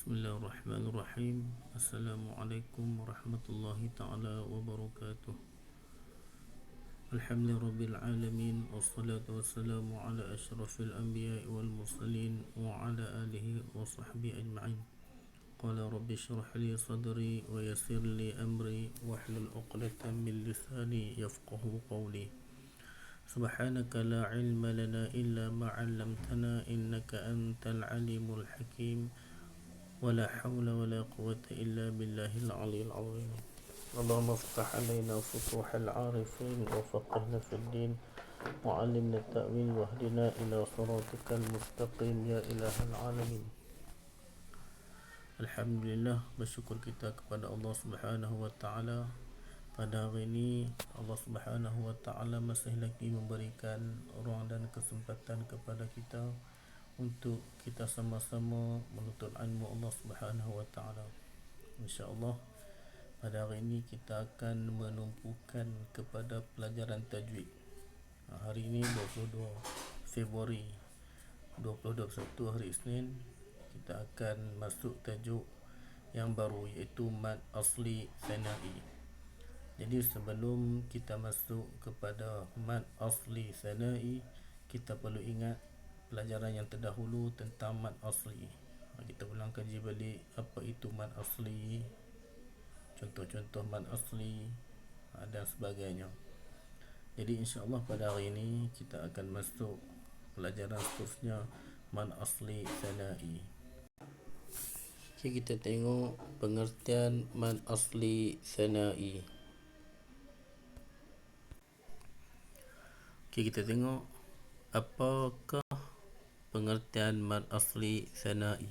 Bismillahirrahmanirrahim. Assalamualaikum warahmatullahi ta'ala wabarakatuh. Alhamdulillahirabbil alamin wassalatu wassalamu ala asyrafil anbiya'i wal mursalin wa ala alihi wa sahbihi ajma'in. Qala rabbi shrah li sadri wa yassir li amri wahlul 'uqdatam min lisani yafqahu qawli. Subhanaka la ilma lana illa ma 'allamtana innaka antal alimul hakim. ولا حول ولا قوة إلا بالله العلي العظيم. اللهم افتح علينا فتوح العارفين وفقهنا في الدين وعلمنا التأويل واهدنا إلى صراطك المستقيم يا إله العالمين. Alhamdulillah, bersyukur kita kepada Allah Subhanahu wa taala. Pada hari ini Allah Subhanahu wa taala masih lagi memberikan ruang dan kesempatan kepada kita untuk kita sama-sama menuntut ilmu Allah Subhanahu wa taala. Insya-Allah pada hari ini kita akan menumpukan kepada pelajaran tajwid. Hari ini 22 Februari 2021, hari Isnin, kita akan masuk tajuk yang baru, iaitu mad asli sanai. Jadi sebelum kita masuk kepada mad asli sanai, kita perlu ingat pelajaran yang terdahulu tentang mad asli. Kita ulang kaji balik apa itu mad asli, contoh-contoh mad asli dan sebagainya. Jadi insya-Allah pada hari ini kita akan masuk pelajaran seterusnya, mad asli sanai. Okay, kita tengok pengertian mad asli sanai. Okay, kita tengok apakah pengertian mad asli sanai.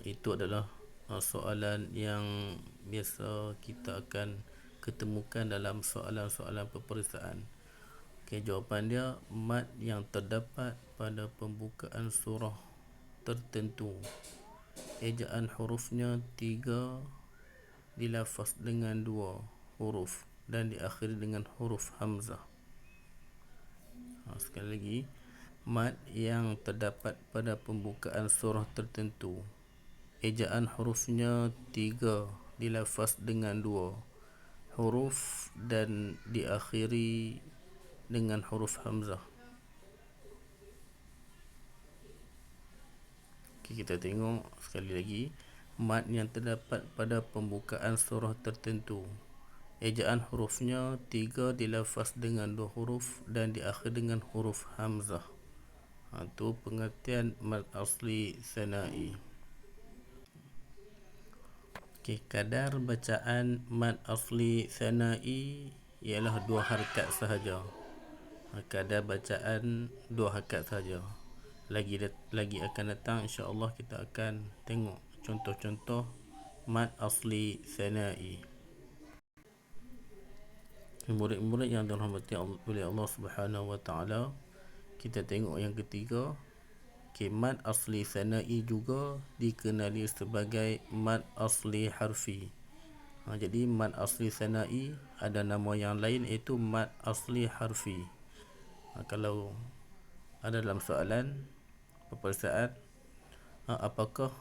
Itu adalah soalan yang biasa kita akan ketemukan dalam soalan-soalan peperiksaan. Okay, jawapan dia mad yang terdapat pada pembukaan surah tertentu, ejaan hurufnya 3 dilafaz dengan 2 huruf dan diakhiri dengan huruf hamzah. Sekali lagi, mad yang terdapat pada pembukaan surah tertentu, ejaan hurufnya 3 dilafaz dengan 2 huruf dan diakhiri dengan huruf hamzah. Okay, kita tengok sekali lagi, mad yang terdapat pada pembukaan surah tertentu, ejaan hurufnya 3 dilafaz dengan 2 huruf dan diakhiri dengan huruf hamzah. Itu pengertian mad asli sanai. Okay, kadar bacaan mad asli sanai ialah 2 harakat sahaja. Kadar bacaan 2 harakat sahaja. Lagi akan datang insya-Allah kita akan tengok contoh-contoh mad asli sanai. Murid-murid yang dirahmati oleh Allah Subhanahu wa taala, kita tengok yang ketiga. Mad asli sanai juga dikenali sebagai mad asli harfi. Jadi mad asli sanai ada nama yang lain, iaitu mad asli harfi. Kalau ada dalam soalan peperiksaan, apakah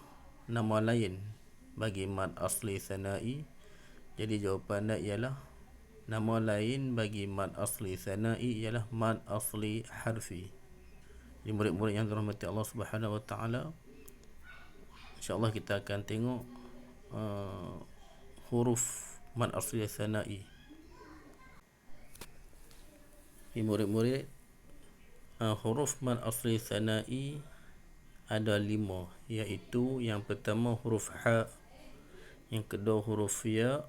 nama lain bagi mad asli sanai? Jadi jawapan dia ialah nama lain bagi mad asli sanai ialah mad asli harfi. Jadi murid-murid yang dirahmati Allah Subhanahu wa taala, insya-Allah kita akan tengok huruf mad asli sanai. Murid-murid, huruf mad asli sanai ada 5, iaitu yang pertama huruf ha, yang kedua huruf ya,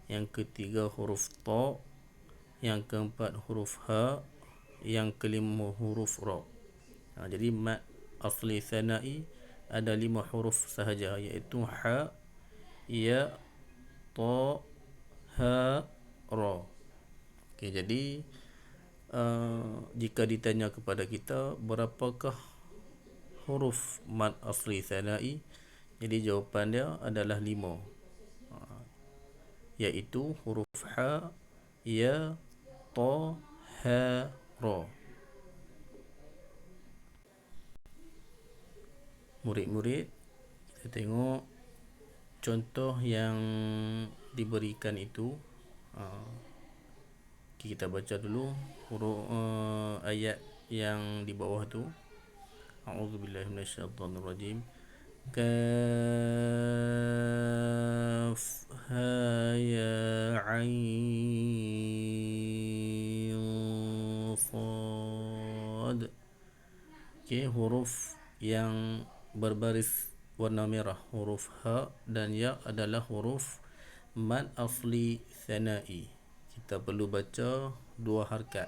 yang ketiga huruf ta, yang keempat huruf ha, yang kelima huruf ra. Jadi mad asli sanai ada 5 huruf sahaja, iaitu ha, ya, ta, ha, ra. Okay, jadi jika ditanya kepada kita berapakah huruf mad asli sanai, jadi jawapan dia adalah 5, iaitu huruf ha, ya, ta, ha, ra. Murid-murid, kita kita tengok contoh yang diberikan itu. Kita baca dulu huruf ayat yang di bawah tu. A'udzubillahi minasyaitonirrajim. Kaf ha ya ain sad. Okey, huruf yang berbaris warna merah, huruf ha dan ya adalah huruf mad asli thanai. Kita perlu baca dua harakat.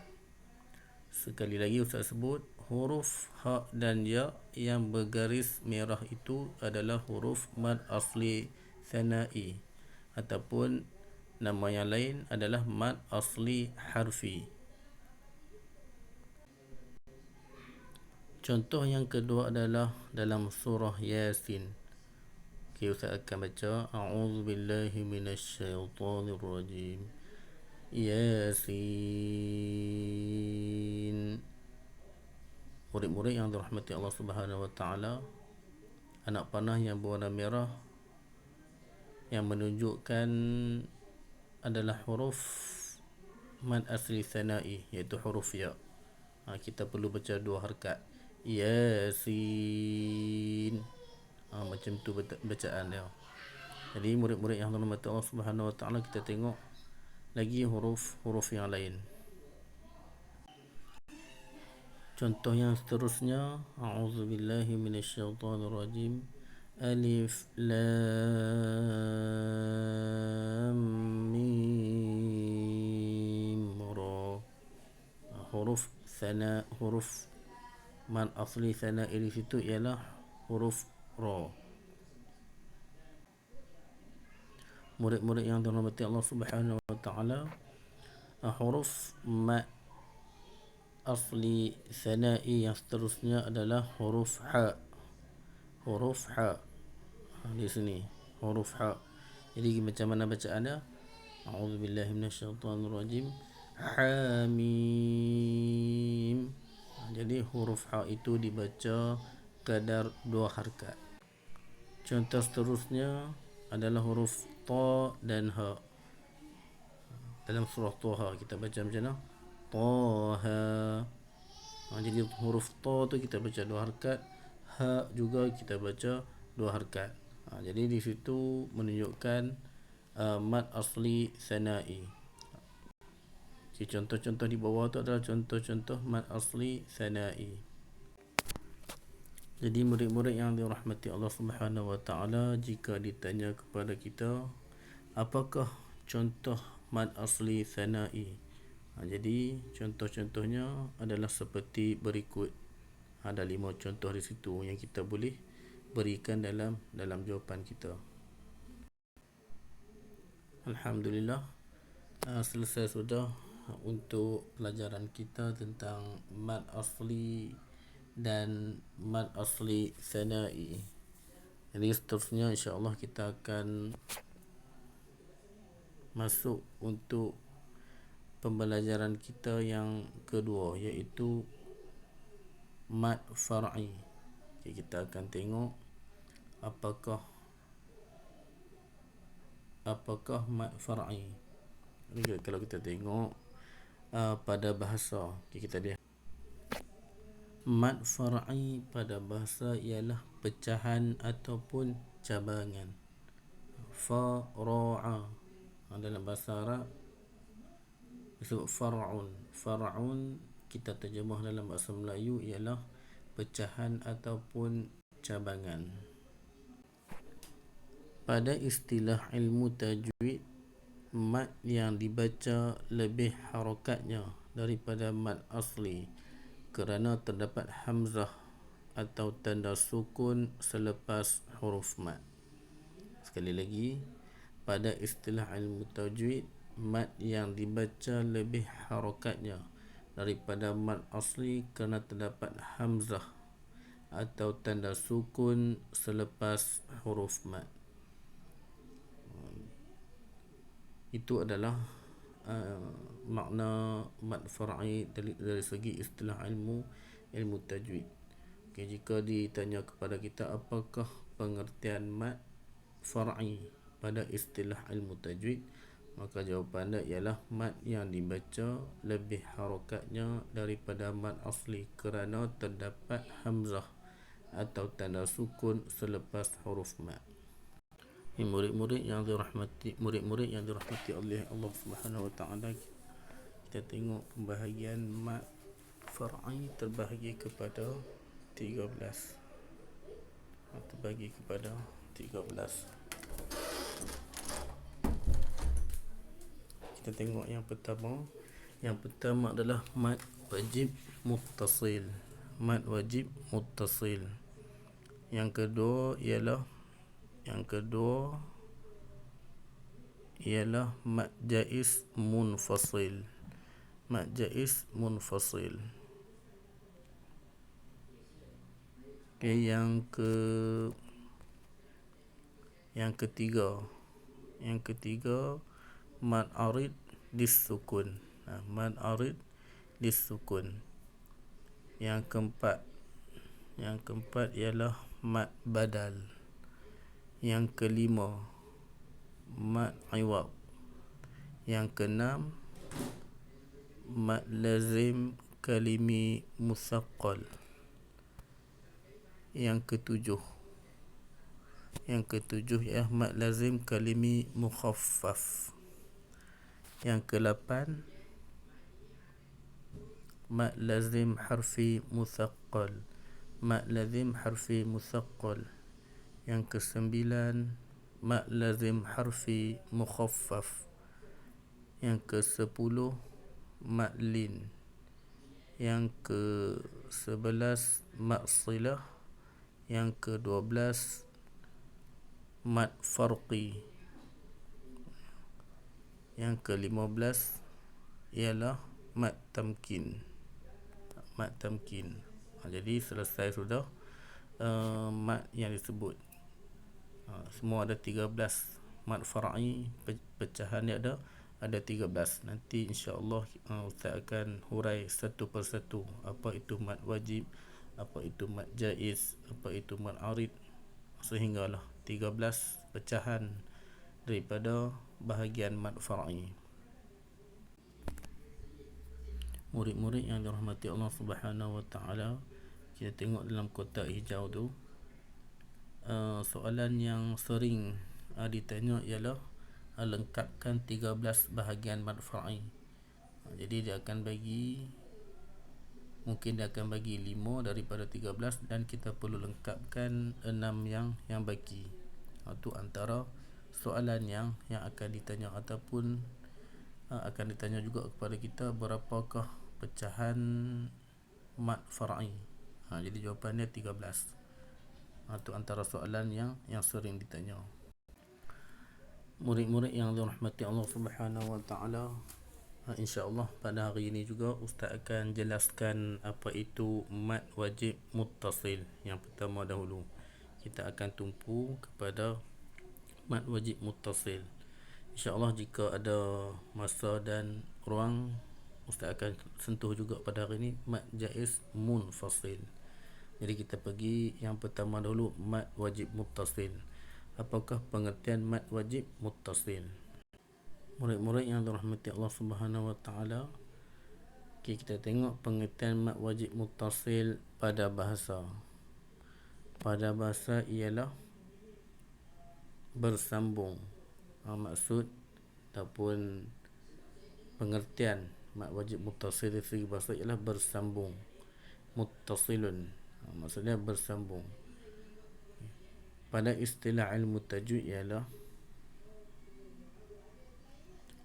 Sekali lagi Ustaz sebut, huruf ha dan ya yang bergaris merah itu adalah huruf mad asli thanai, ataupun nama yang lain adalah mad asli harfi. Contoh yang kedua adalah dalam surah Yasin. Okay, Ustaz akan baca. A'udzubillahi minasyaitonirrajim. Yasin. Murid-murid yang dirahmati Allah Subhanahu wa taala, anak panah yang berwarna merah yang menunjukkan adalah huruf mad asli thanai, iaitu huruf ya. Kita perlu baca dua harakat. Yasin. Macam tu bacaan dia. Jadi murid-murid yang dirahmati Allah Subhanahu wa taala, kita tengok lagi huruf-huruf yang lain. Contoh yang seterusnya, a'udzubillahi minasyaitonirrajim. Alif lam mim ra. Huruf mad asli thanai di situ ialah huruf ra. Murid-murid yang dirahmati Allah Subhanahu wa taala, huruf mad asli thanai yang seterusnya adalah huruf ha. Huruf ha di sini, huruf ha. Jadi macam mana bacaannya? A'udzubillahi minasyaitonirrajim. Hamim. Jadi huruf ha itu dibaca kadar dua harakat. Contoh seterusnya adalah huruf ta dan ha. Dalam surah Taha kita baca macam mana? Taha. Jadi huruf ta tu kita baca dua harakat, ha juga kita baca dua harakat. Jadi di situ menunjukkan mad asli thanai. Contoh-contoh di bawah tu adalah contoh-contoh mad asli thanai. Jadi murid-murid yang dirahmati Allah Subhanahu wa taala, jika ditanya kepada kita apakah contoh mad asli thanai, jadi contoh-contohnya adalah seperti berikut. Ada 5 contoh di situ yang kita boleh berikan dalam jawapan kita. Alhamdulillah, selesai sudah untuk pelajaran kita tentang mad asli dan mad asli thanai. Jadi seterusnya insya-Allah kita akan masuk untuk pembelajaran kita yang kedua, iaitu mad far'i. Kita akan tengok apakah mad far'i. Kalau kita tengok pada bahasa, kita lihat mad far'i pada bahasa ialah pecahan ataupun cabangan. Fara'a dalam bahasa Arab disebut far'un. Far'un kita terjemah dalam bahasa Melayu ialah pecahan ataupun cabangan. Pada istilah ilmu tajwid, mad yang dibaca lebih harakatnya daripada mad asli kerana terdapat hamzah atau tanda sukun selepas huruf mad. Sekali lagi, pada istilah ilmu tajwid, mad yang dibaca lebih harakatnya daripada mad asli kerana terdapat hamzah atau tanda sukun selepas huruf mad. Itu adalah makna mad far'i dari segi istilah ilmu tajwid. Jika ditanya kepada kita apakah pengertian mat far'i pada istilah ilmu tajwid? Maka jawapan anda ialah mat yang dibaca lebih harokatnya daripada mat asli kerana terdapat hamzah atau tanda sukun selepas huruf mat. Murid-murid yang dirahmati oleh Allah Subhanahu wa taala, kita tengok pembahagian mat far'i terbahagi kepada 13. Terbagi kepada 13. Kita tengok yang pertama. Yang pertama adalah mat wajib muttasil. Mat wajib muttasil. Yang kedua ialah mat jaiz munfasil. Mat jaiz munfasil. Okay, yang ketiga mat arid disukun. Mat arid disukun. Yang keempat ialah mat badal. Yang kelima mat iwad. Yang keenam mat lazim kalimi musaqqal. Yang ketujuh ialah mat lazim kalimi mukhaffaf. Yang ke-8 mat lazim harfi musaqqal. Mat lazim harfi musaqqal. Yang ke-9 mat lazim harfi mukhaffaf. Yang ke-10 mat lin. Yang ke-11 mat silah. Yang ke-12 mat farqi. Yang ke-15 ialah mat tamkin. Jadi selesai sudah mat yang disebut. Semua ada 13. Mat far'i pecahan dia ada 13. Nanti insya-Allah Ustaz akan hurai satu persatu. Apa itu mat wajib, apa itu mat jaiz, apa itu mat arid, sehinggalah 13 pecahan daripada bahagian mat far'i. Murid-murid yang dirahmati Allah Subhanahu wa taala, kita tengok dalam kotak hijau tu, soalan yang sering ditanya ialah lengkapkan 13 bahagian mat far'i. Jadi dia akan bagi, mungkin dia akan bagi 5 daripada 13 dan kita perlu lengkapkan 6 yang baki. Itu antara soalan yang akan ditanya, ataupun akan ditanya juga kepada kita berapakah pecahan mat far'i. Jadi jawapannya 13. Itu antara soalan yang sering ditanya. Murid-murid yang dirahmati Allah Subhanahu wa taala, insya-Allah pada hari ini juga Ustaz akan jelaskan apa itu mat wajib muttasil. Yang pertama dahulu, kita akan tumpu kepada mat wajib muttasil. InsyaAllah jika ada masa dan ruang, Ustaz akan sentuh juga pada hari ini mat jaiz munfasil. Jadi kita pergi yang pertama dahulu, mat wajib muttasil. Apakah pengertian mat wajib muttasil? Murid-murid yang dirahmati Allah Subhanahu wa taala, kita tengok pengertian mat wajib muttasil pada bahasa. Pada bahasa ialah bersambung. Maksud ataupun pengertian mat wajib muttasil dari segi bahasa ialah bersambung. Muttasilun, maksudnya bersambung. Pada istilah ilmu tajwid ialah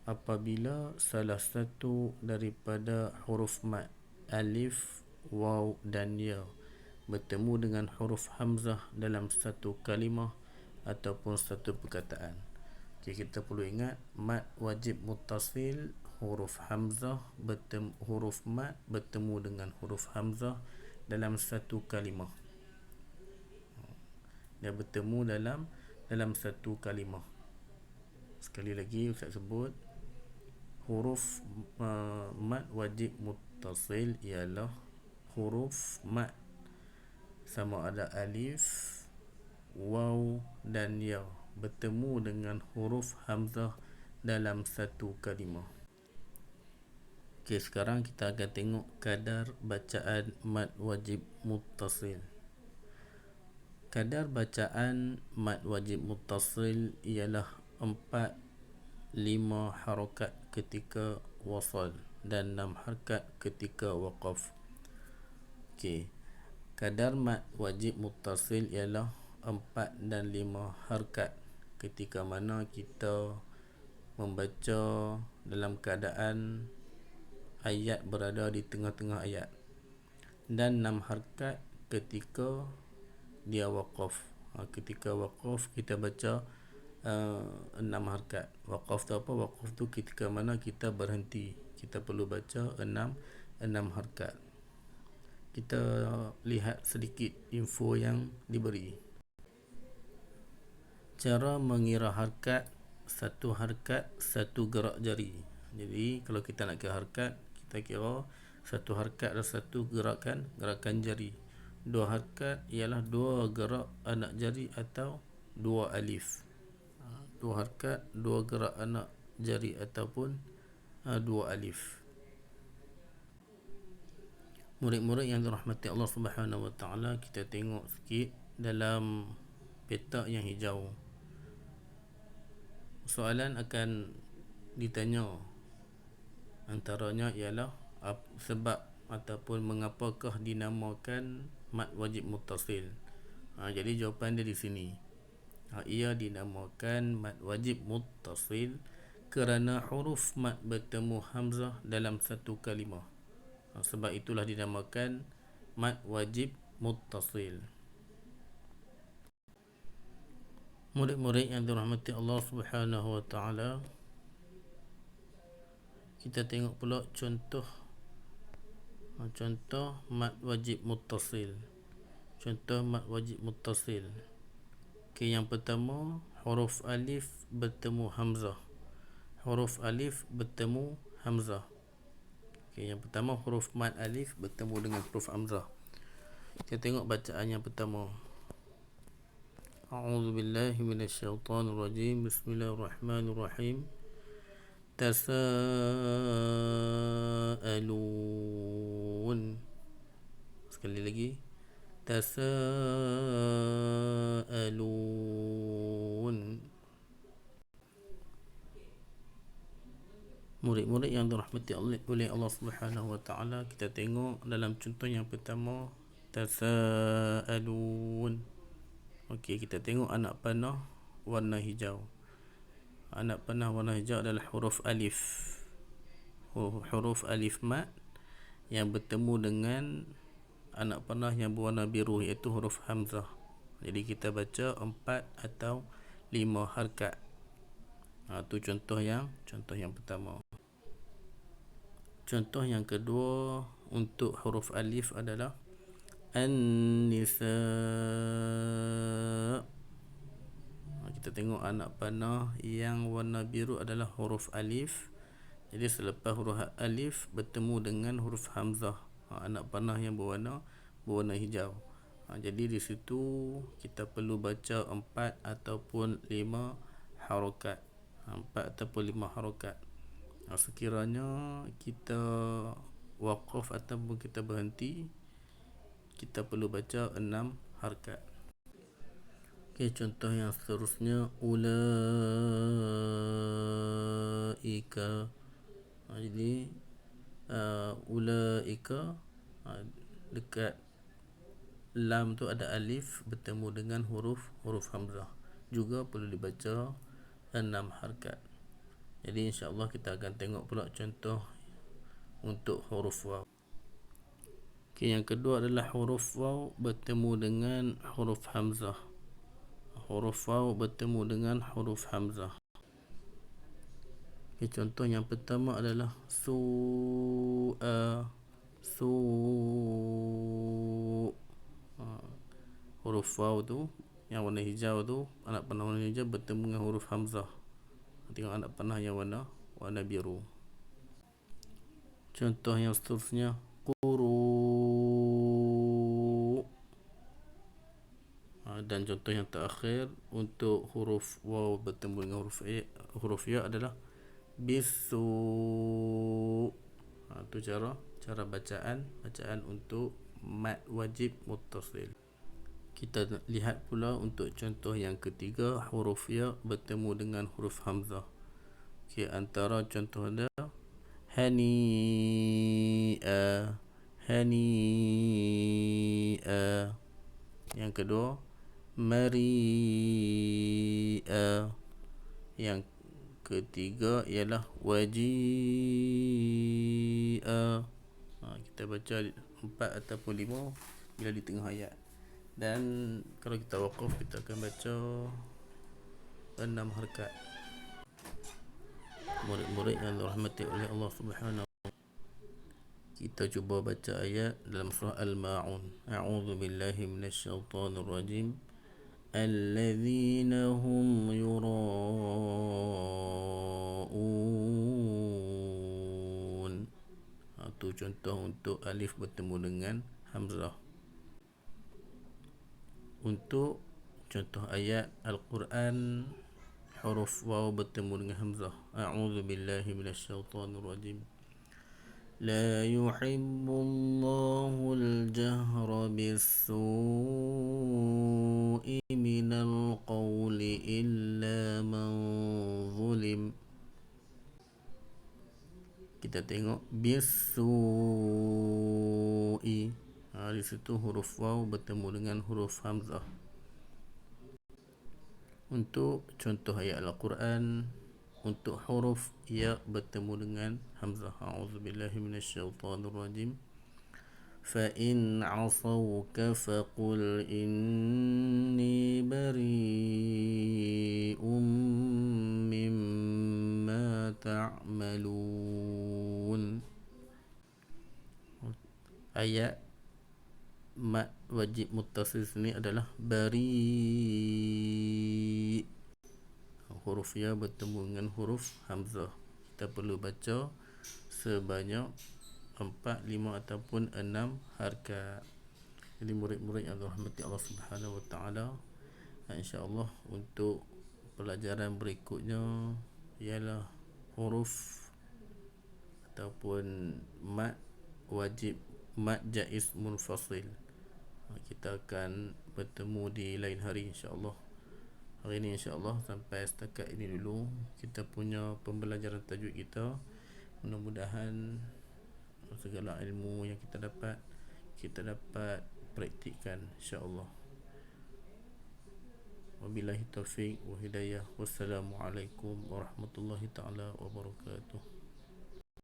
apabila salah satu daripada huruf mat, alif, waw dan ya, bertemu dengan huruf hamzah dalam satu kalimah ataupun satu perkataan. Kita perlu ingat, mat wajib muttasil, huruf mat bertemu dengan huruf hamzah dalam satu kalimah. Dia bertemu dalam satu kalimah. Sekali lagi Ustaz sebut, huruf mat wajib muttasil ialah huruf mat, sama ada alif, waw dan ya bertemu dengan huruf hamzah dalam satu kalimah. Okey, sekarang kita akan tengok kadar bacaan mad wajib muttasil. Kadar bacaan mad wajib muttasil ialah 4-5 harakat ketika wasal dan 6 harakat ketika waqaf. Okey, kadar mad wajib muttasil ialah 4 dan 5 harakat ketika mana kita membaca dalam keadaan ayat berada di tengah-tengah ayat, dan 6 harakat ketika dia waqaf. Ketika waqaf kita baca 6 harakat. Waqaf tu apa? Waqaf tu ketika mana kita berhenti, kita perlu baca 6 harakat. Kita lihat sedikit info yang diberi. Cara mengira harakat: satu harakat, satu gerak jari. Jadi kalau kita nak kira harakat, kita kira satu harakat adalah satu gerakan jari. Dua harakat ialah dua gerak anak jari atau dua alif. Dua harakat, dua gerak anak jari ataupun dua alif. Murid-murid yang dirahmati Allah Subhanahu Wa Taala, kita tengok sikit dalam petak yang hijau. Soalan akan ditanya, antaranya ialah sebab ataupun mengapakah dinamakan mad wajib muttasil. Jadi jawapan dia di sini. Ia dinamakan mad wajib muttasil kerana huruf mad bertemu hamzah dalam satu kalimah. Sebab itulah dinamakan mad wajib muttasil. Murid-murid yang dirahmati Allah Subhanahu Wa Taala, kita tengok pula contoh mad wajib muttasil. Contoh mad wajib muttasil. Okey, yang pertama, huruf alif bertemu hamzah. Huruf alif bertemu hamzah. Okey, yang pertama huruf mad alif bertemu dengan huruf hamzah. Kita tengok bacaan yang pertama. A'udzu billahi minasyaitonir rajim. Bismillahirrahmanirrahim. Tasaalun. Sekali lagi. Tasaalun. Murid-murid yang dirahmati oleh Allah Subhanahu Wa Taala, kita tengok dalam contoh yang pertama, tasaalun. Okey, kita tengok anak panah warna hijau. Anak panah warna hijau adalah huruf alif. Huruf alif mad yang bertemu dengan anak panah yang berwarna biru, iaitu huruf hamzah. Jadi kita baca 4 atau 5 harakat. Itu contoh yang pertama. Contoh yang kedua untuk huruf alif adalah An-Nisa. Kita tengok anak panah yang warna biru adalah huruf alif. Jadi selepas huruf alif bertemu dengan huruf hamzah, anak panah yang berwarna hijau. Jadi di situ kita perlu baca 4 ataupun 5 harakat. 4 ataupun 5 harakat. Sekiranya kita waqaf ataupun kita berhenti, kita perlu baca 6 harakat. Okey, contoh yang seterusnya, ulaika. Jadi ulaika, dekat lam tu ada alif bertemu dengan huruf hamzah. Juga perlu dibaca 6 harakat. Jadi insya-Allah kita akan tengok pula contoh untuk huruf waw. Okey, yang kedua adalah huruf waw bertemu dengan huruf hamzah. Huruf waw bertemu dengan huruf hamzah. Okey, contoh yang pertama adalah su'a. Huruf waw tu yang warna hijau tu, anak panah warna hijau bertemu dengan huruf hamzah. Tengok anak panah yang warna biru. Contoh yang seterusnya, Dan contoh yang terakhir untuk huruf waw bertemu dengan huruf ya adalah bisu. Itu cara bacaan untuk mad wajib muttasil. Kita lihat pula untuk contoh yang ketiga, huruf ya bertemu dengan huruf hamzah. Okay, antara contoh dia hani'a, hani'a. Yang kedua mari'a. Yang ketiga ialah waji'a. Kita baca 4 ataupun 5 bila di tengah ayat. Dan kalau kita wakaf, kita akan baca 6 harakat. Murid-murid yang dirahmati oleh Allah Subhanahu. Kita cuba baca ayat dalam surah Al-Ma'un. A'udzu billahi minasyaitonir rajim. Alladzina hum yura'un. Itu contoh untuk alif bertemu dengan hamzah. Untuk contoh ayat Al-Quran, huruf waw bertemu dengan hamzah. A'udzu billahi minasyaitonir rajim. La yuhibbullahu al-jahra bis-su'i minal qawli illa man zulim. Kita tengok bis-su'i. Di situ huruf waw bertemu dengan huruf hamzah. Untuk contoh ayat Al-Quran, untuk huruf ya bertemu dengan hamzah. A'udzubillahi minasyaitonir rajim. Fa in 'asawka faqul inni bari'um mimma ta'malun. Ayat mad wajib muttasil sini adalah bari. Huruf ya bertemu dengan huruf hamzah. Kita perlu baca sebanyak 4, 5 ataupun 6 harakat. Jadi murid-murid yang dirahmati Allah Subhanahu wa taala, insya-Allah untuk pelajaran berikutnya ialah huruf ataupun mad wajib, mad jaiz munfasil. Kita akan bertemu di lain hari insya-Allah. Hari ini insya-Allah sampai setakat ini dulu kita punya pembelajaran tajwid kita. Mudah-mudahan segala ilmu yang kita dapat praktikkan insya-Allah. Wabillahi taufiq wa hidayah. Wassalamualaikum warahmatullahi taala wabarakatuh.